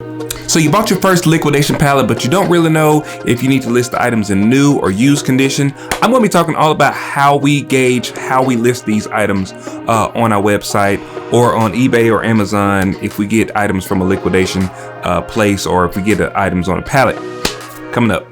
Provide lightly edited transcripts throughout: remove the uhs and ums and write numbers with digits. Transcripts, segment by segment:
So you bought your first liquidation pallet, but you don't really know if you need to list the items in new or used condition. I'm going to be talking all about how we gauge, how we list these items on our website or on eBay or Amazon if we get items from a liquidation place, or if we get items on a pallet. Coming up.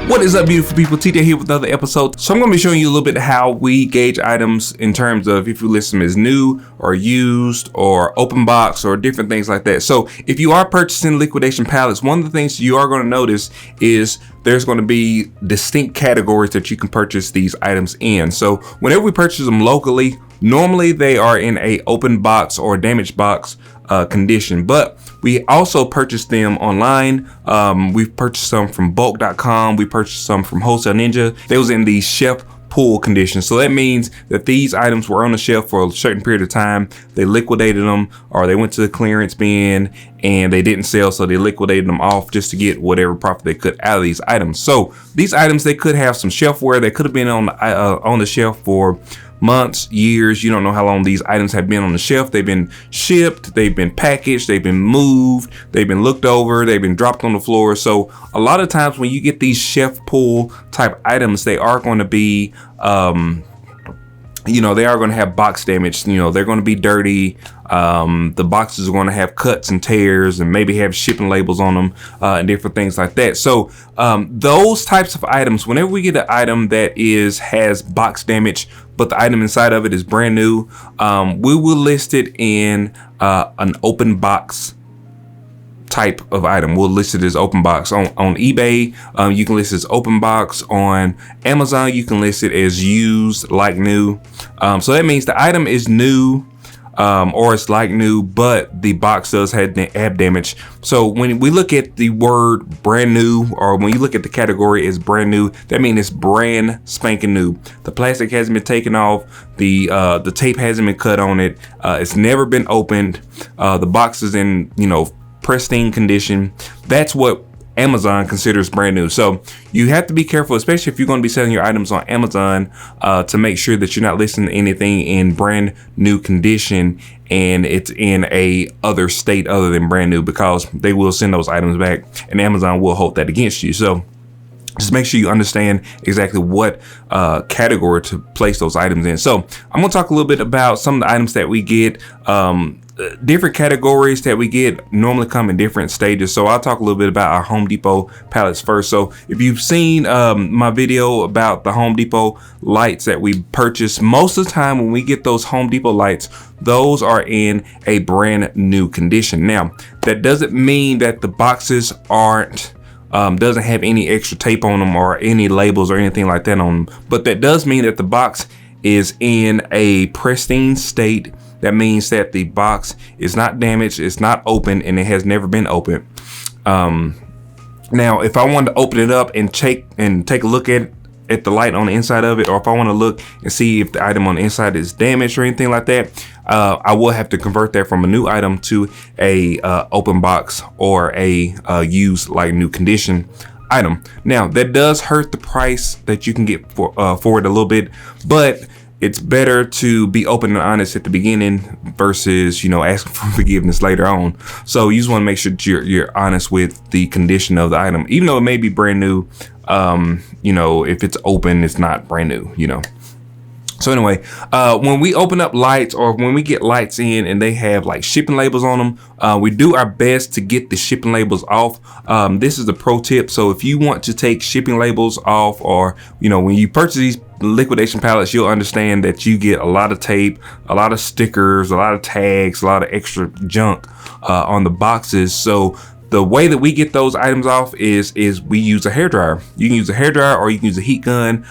What is up, beautiful people? TJ here with another episode. So I'm going to be showing you a little bit how we gauge items in terms of if you list them as new or used or open box or different things like that. So if you are purchasing liquidation pallets, one of the things you are going to notice is there's going to be distinct categories that you can purchase these items in. So whenever we purchase them locally, normally they are in a open box or damaged box condition, but we also purchase them online. We've purchased some from bulk.com. We purchased some from Wholesale Ninja. They was in the shelf pull condition. So that means that these items were on the shelf for a certain period of time. They liquidated them, or they went to the clearance bin and they didn't sell, so they liquidated them off just to get whatever profit they could out of these items. So these items, they could have some shelf wear. They could have been on the shelf for months, years. You don't know how long these items have been on the shelf. They've been shipped, they've been packaged, they've been moved, they've been looked over, they've been dropped on the floor. So a lot of times when you get these shelf pull type items, they are going to be they are going to have box damage. They're going to be dirty. The boxes are going to have cuts and tears and maybe have shipping labels on them and different things like that. So those types of items, whenever we get an item that has box damage, but the item inside of it is brand new, we will list it in an open box type of item. We'll list it as open box on eBay. You can list it as open box. On Amazon, you can list it as used like new. So that means the item is new, or it's like new, but the box does have damage. So when we look at the word brand new, or when you look at the category as brand new, that means it's brand spanking new. The plastic hasn't been taken off. The tape hasn't been cut on it. It's never been opened. The box is in, pristine condition. That's what Amazon considers brand new. So you have to be careful, especially if you're going to be selling your items on Amazon, to make sure that you're not listing anything in brand new condition and it's in a other state other than brand new, because they will send those items back and Amazon will hold that against you. So just make sure you understand exactly what category to place those items in. So I'm going to talk a little bit about some of the items that we get. Different categories that we get normally come in different stages. So I'll talk a little bit about our Home Depot pallets first. So if you've seen my video about the Home Depot lights that we purchase, most of the time when we get those Home Depot lights, those are in a brand new condition. Now, that doesn't mean that the boxes doesn't have any extra tape on them or any labels or anything like that on them, but that does mean that the box is in a pristine state. That means that the box is not damaged, it's not open, and it has never been opened. Now, if I wanted to open it up and take a look at the light on the inside of it, or if I want to look and see if the item on the inside is damaged or anything like that, I will have to convert that from a new item to a open box or a used like new condition item. Now, that does hurt the price that you can get for it a little bit, but it's better to be open and honest at the beginning versus, asking for forgiveness later on. So you just want to make sure that you're honest with the condition of the item, even though it may be brand new. If it's open, it's not brand new, So anyway, when we open up lights, or when we get lights in and they have like shipping labels on them, we do our best to get the shipping labels off. This is a pro tip. So if you want to take shipping labels off, or, when you purchase these liquidation pallets, you'll understand that you get a lot of tape, a lot of stickers, a lot of tags, a lot of extra junk on the boxes. So the way that we get those items off is we use a hairdryer. You can use a hairdryer, or you can use a heat gun.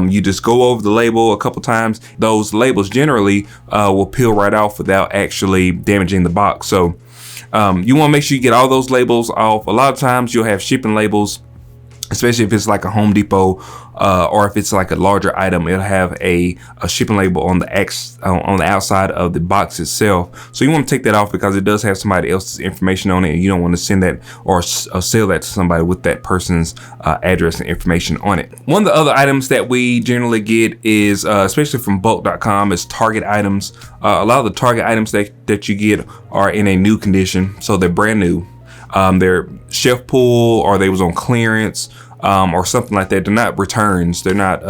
You just go over the label a couple times. Those labels generally will peel right off without actually damaging the box. So You want to make sure you get all those labels off. A lot of times you'll have shipping labels, especially if it's like a Home Depot, or if it's like a larger item, it'll have a shipping label on the outside of the box itself. So you want to take that off because it does have somebody else's information on it, and you don't want to send that or sell that to somebody with that person's address and information on it. One of the other items that we generally get is, especially from bulk.com, is Target items. A lot of the Target items that you get are in a new condition, so they're brand new. They're shelf pull, or they was on clearance, or something like that. They're not returns. They're not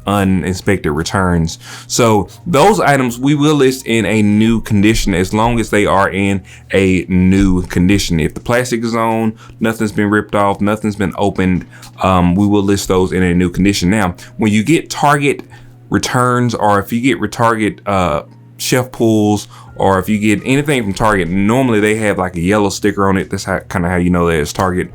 uninspected returns. So those items we will list in a new condition as long as they are in a new condition. If the plastic is on, nothing's been ripped off, nothing's been opened, we will list those in a new condition. Now, when you get Target returns, or if you get Target shelf pulls, or if you get anything from Target, normally they have like a yellow sticker on it. That's kind of how you know that it's Target.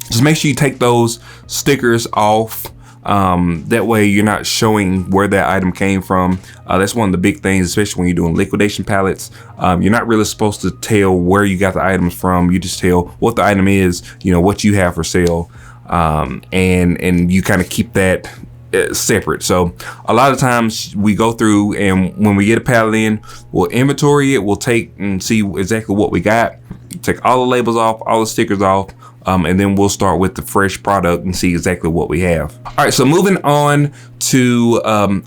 Just make sure you take those stickers off. That way you're not showing where that item came from. That's one of the big things, especially when you're doing liquidation pallets. You're not really supposed to tell where you got the items from. You just tell what the item is, what you have for sale, and you kind of keep that separate. So a lot of times we go through, and when we get a pallet in, we'll inventory it. We'll take and see exactly what we got, take all the labels off, all the stickers off, and then we'll start with the fresh product and see exactly what we have. All right, so moving on to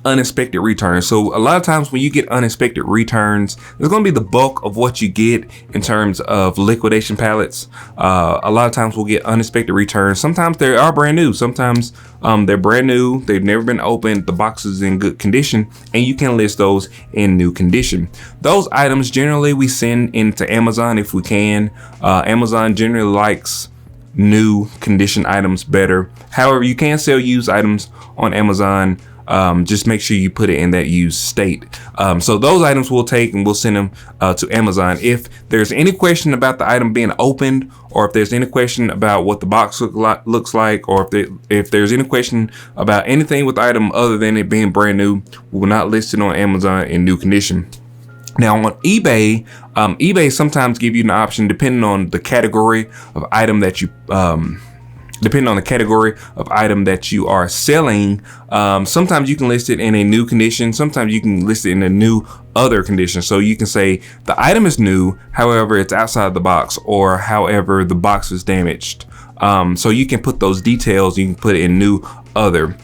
uninspected returns. So a lot of times when you get uninspected returns, it's going to be the bulk of what you get in terms of liquidation pallets. A lot of times we'll get uninspected returns. Sometimes they are brand new. Sometimes they're brand new. They've never been opened. The box is in good condition, and you can list those in new condition. Those items generally we send into Amazon if we can. Amazon generally likes new condition items better. However, you can sell used items on Amazon. Just make sure you put it in that used state. So those items we'll take and we'll send them to Amazon. If there's any question about the item being opened, or if there's any question about what the box looks like, or if there's any question about anything with the item other than it being brand new, we will not list it on Amazon in new condition. Now on eBay, eBay sometimes give you an option depending on the category of item that you are selling. Sometimes you can list it in a new condition. Sometimes you can list it in a new other condition. So you can say the item is new, however it's outside the box, or however the box is damaged. So you can put those details. You can put it in new other.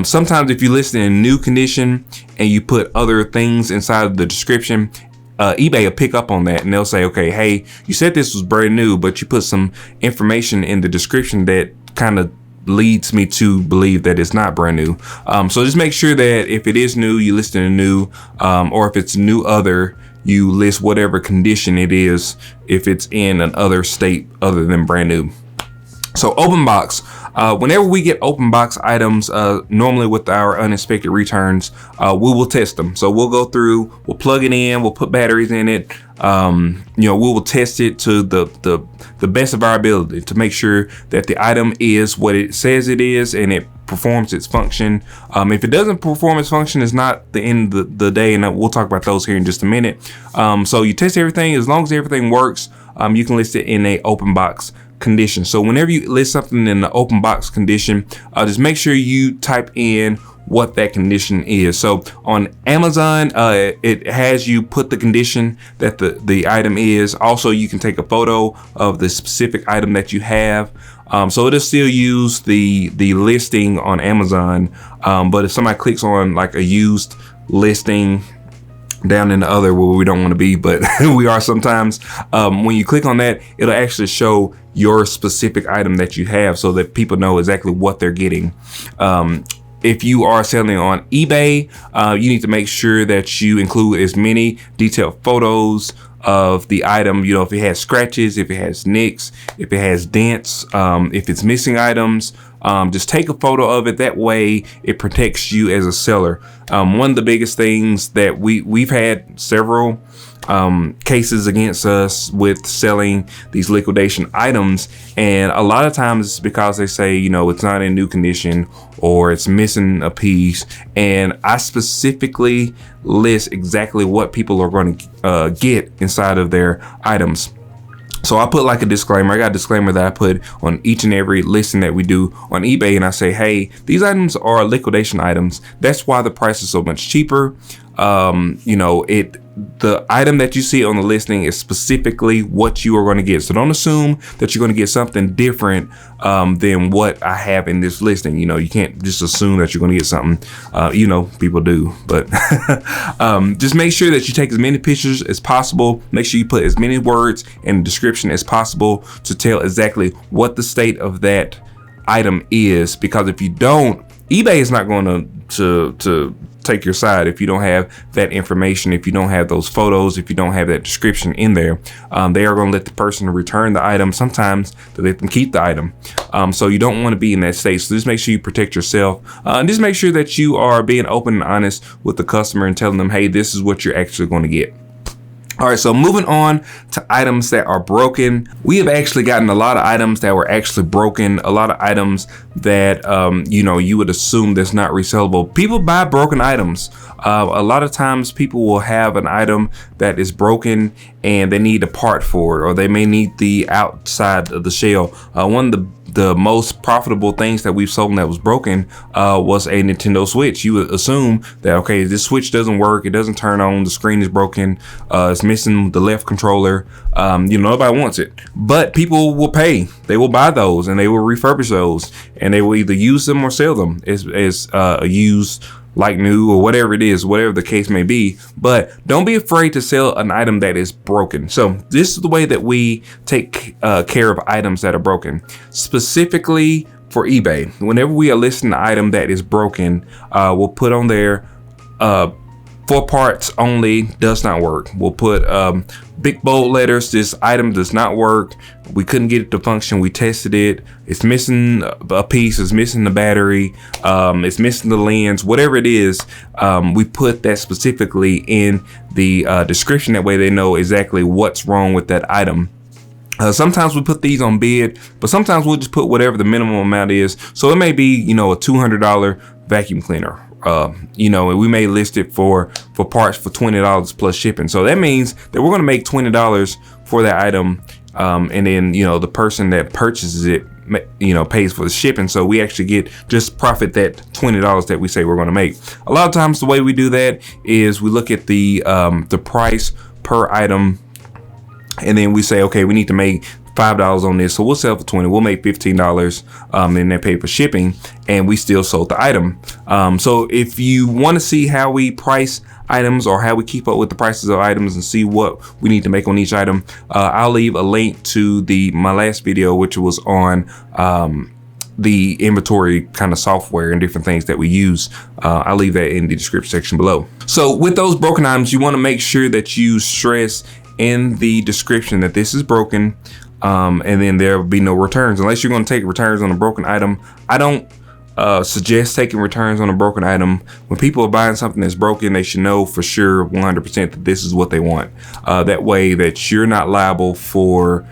Sometimes if you list it in new condition and you put other things inside of the description, eBay will pick up on that, and they'll say, okay, hey, you said this was brand new, but you put some information in the description that kind of leads me to believe that it's not brand new. So just make sure that if it is new, you list it in new, or if it's new other, you list whatever condition it is if it's in an other state other than brand new. So open box. Whenever we get open box items, normally with our uninspected returns, we will test them. So we'll go through, we'll plug it in, we'll put batteries in it. We will test it to the best of our ability to make sure that the item is what it says it is and it performs its function. If it doesn't perform its function, it's not the end of the day, and we'll talk about those here in just a minute. So you test everything. As long as everything works, you can list it in a open box condition. So whenever you list something in the open box condition, just make sure you type in what that condition is. So on Amazon, it has you put the condition that the item is. Also, you can take a photo of the specific item that you have. So it'll still use the listing on Amazon. But if somebody clicks on like a used listing down in the other, where we don't want to be, but we are sometimes, when you click on that, it'll actually show your specific item that you have so that people know exactly what they're getting. If you are selling on eBay, you need to make sure that you include as many detailed photos of the item. If it has scratches, if it has nicks, if it has dents, if it's missing items, just take a photo of it. That way it protects you as a seller. One of the biggest things that we've had several cases against us with selling these liquidation items, and a lot of times it's because they say, you know, it's not in new condition or it's missing a piece, and I specifically list exactly what people are going to get inside of their items. So I put like a disclaimer. I got a disclaimer that I put on each and every listing that we do on eBay, and I say, hey, these items are liquidation items. That's why the price is so much cheaper. You know, the item that you see on the listing is specifically what you are going to get. So don't assume that you're going to get something different than what I have in this listing. You know, you can't just assume that you're going to get something. You know, people do, but just make sure that you take as many pictures as possible. Make sure you put as many words in the description as possible to tell exactly what the state of that item is, because if you don't, eBay is not going to take your side if you don't have that information, if you don't have those photos, if you don't have that description in there. They are going to let the person return the item. Sometimes they let them keep the item. So you don't want to be in that state. So just make sure you protect yourself, and just make sure that you are being open and honest with the customer and telling them, hey, this is what you're actually going to get. All right, so moving on to items that are broken. We have actually gotten a lot of items that were actually broken, a lot of items that, you know, you would assume that's not resellable. People buy broken items. A lot of times people will have an item that is broken and they need a part for it, or they may need the outside of the shell. One of the most profitable things that we've sold that was broken was a Nintendo Switch. You would assume that, okay, this Switch doesn't work, it doesn't turn on, the screen is broken, it's missing the left controller, you know, nobody wants it. But people will pay, they will buy those and they will refurbish those, and they will either use them or sell them as a used like new or whatever it is, whatever the case may be. But don't be afraid to sell an item that is broken. So this is the way that we take care of items that are broken. Specifically for eBay, whenever we are listing an item that is broken, we'll put on there for parts only, does not work. We'll put big bold letters, this item does not work. We couldn't get it to function. We tested it. It's missing a piece, it's missing the battery, it's missing the lens, whatever it is. We put that specifically in the description. That way they know exactly what's wrong with that item. Sometimes we put these on bid, but sometimes we'll just put whatever the minimum amount is. So it may be, you know, a $200 vacuum cleaner. You know, and we may list it for parts for $20 plus shipping. So that means that we're going to make $20 for that item. And then, you know, the person that purchases it, you know, pays for the shipping. So we actually get just profit that $20 that we say we're going to make. A lot of times the way we do that is we look at the price per item, and then we say, okay, we need to make $5 on this, so we'll sell for $20. We'll make $15, and then pay for shipping, and we still sold the item. So if you want to see how we price items or how we keep up with the prices of items and see what we need to make on each item, I'll leave a link to my last video, which was on the inventory kind of software and different things that we use. I'll leave that in the description section below. So with those broken items, you want to make sure that you stress in the description that this is broken. And then there will be no returns unless you're going to take returns on a broken item. I don't suggest taking returns on a broken item. When people are buying something that's broken, they should know for sure 100% that this is what they want. That way that you're not liable for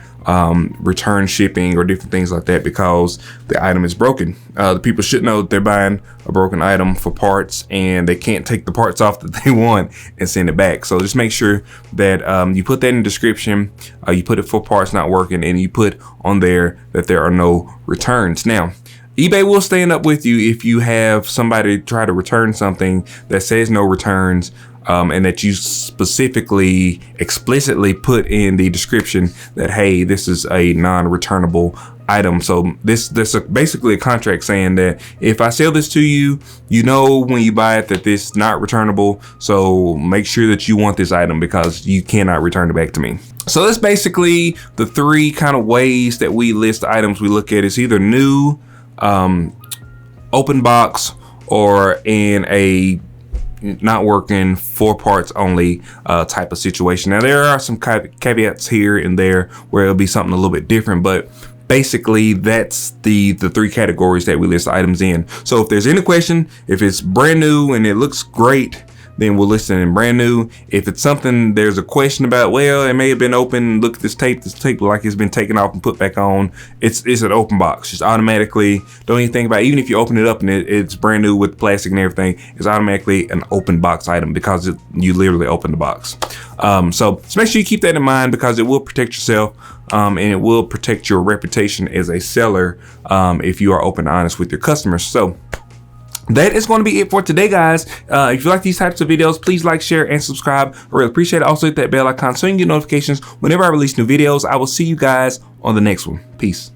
return shipping or different things like that because the item is broken. The people should know that they're buying a broken item for parts and they can't take the parts off that they want and send it back. So just make sure that you put that in the description, you put it for parts not working, and you put on there that there are no returns. Now, eBay will stand up with you if you have somebody try to return something that says no returns, and that you specifically, explicitly put in the description that, hey, this is a non-returnable item. So this basically a contract saying that if I sell this to you, you know when you buy it that this is not returnable. So make sure that you want this item because you cannot return it back to me. So that's basically the three kind of ways that we list items we look at. It's either new, open box, or in a not working, for parts only type of situation. Now there are some caveats here and there where it'll be something a little bit different, but basically that's the three categories that we list items in. So if there's any question, if it's brand new and it looks great, then we'll list it in brand new. If it's something there's a question about, well, it may have been open, look at this tape look like it's been taken off and put back on, it's an open box. Just automatically, don't even think about it. Even if you open it up and it's brand new with plastic and everything, it's automatically an open box item because you literally open the box. So just make sure you keep that in mind, because it will protect yourself and it will protect your reputation as a seller if you are open and honest with your customers. So that is going to be it for today, guys. If you like these types of videos, please like, share, and subscribe. I really appreciate it. Also hit that bell icon so you can get notifications whenever I release new videos. I will see you guys on the next one. Peace.